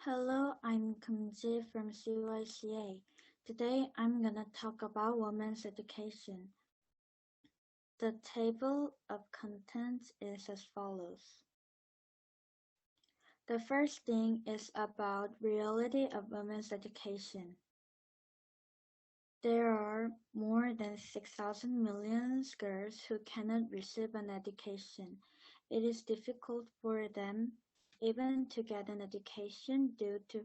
Hello, I'm Kumji from CYCA. Today I'm gonna talk about women's education. The table of contents is as follows. The first thing is about reality of women's education. There are more than 6,000 million girls who cannot receive an education. It is difficult for them even to get an education due to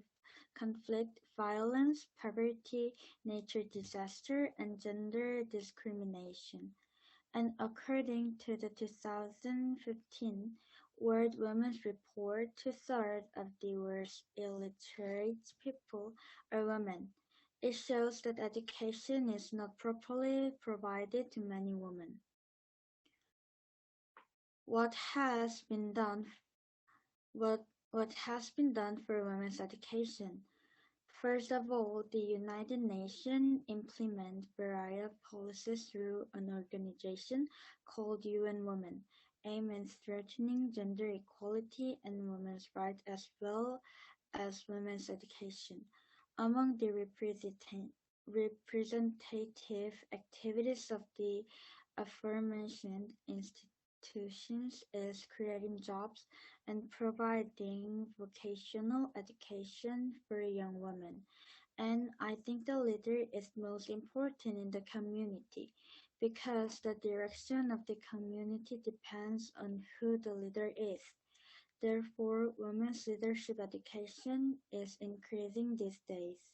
conflict, violence, poverty, nature disaster, and gender discrimination. And according to the 2015 World Women's Report, 2/3 of the world's illiterate people are women. It shows that education is not properly provided to many women. What has been done for women's education? First of all, the United Nations implement variety of policies through an organization called UN Women, aimed at strengthening gender equality and women's rights as well as women's education. Among the representative activities of the aforementioned institutions is creating jobs and providing vocational education for young women. And I think the leader is most important in the community because the direction of the community depends on who the leader is. Therefore, women's leadership education is increasing these days.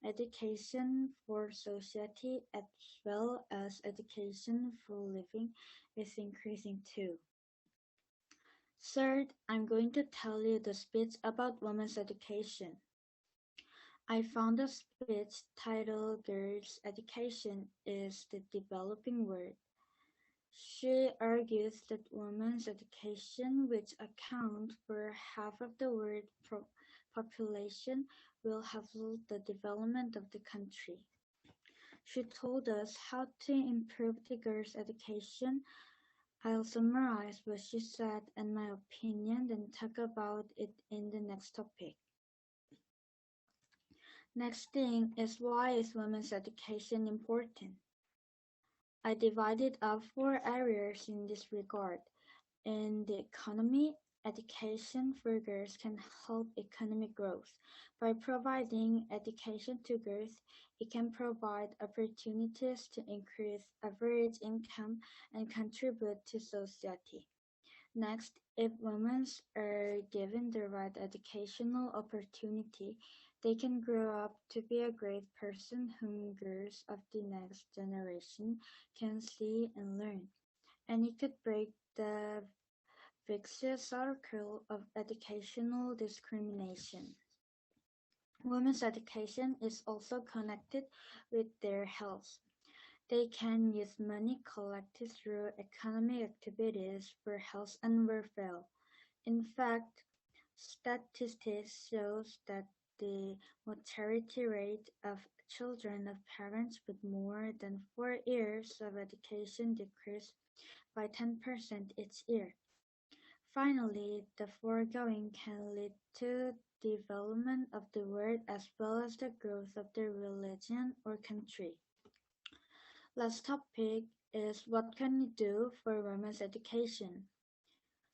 Education for society as well as education for living is increasing too. Third, I'm going to tell you the speech about women's education. I found a speech titled Girls' Education is the Developing World. She argues that women's education, which accounts for half of the world population, will help the development of the country. She told us how to improve the girls' education. I'll summarize what she said and my opinion, then talk about it in the next topic. Next thing is why is women's education important? I divided up 4 areas in this regard. In the economy, education for girls can help economic growth. By providing education to girls, it can provide opportunities to increase average income and contribute to society. Next, if women are given the right educational opportunity, they can grow up to be a great person whom girls of the next generation can see and learn. And it could break the vicious circle of educational discrimination. Women's education is also connected with their health. They can use money collected through economic activities for health and welfare. In fact, statistics shows that the mortality rate of children of parents with more than 4 years of education decreased by 10% each year. Finally, the foregoing can lead to development of the world as well as the growth of the religion or country. Last topic is what can we do for women's education?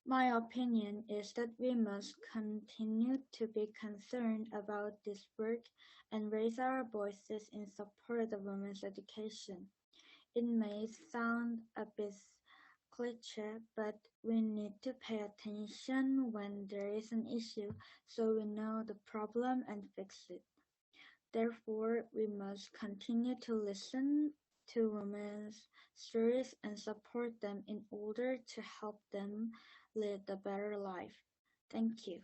My opinion is that we must continue to be concerned about this work and raise our voices in support of women's education. It may sound a bit cliché, but we need to pay attention when there is an issue so we know the problem and fix it. Therefore, we must continue to listen to women's stories and support them in order to help them lead a better life. Thank you.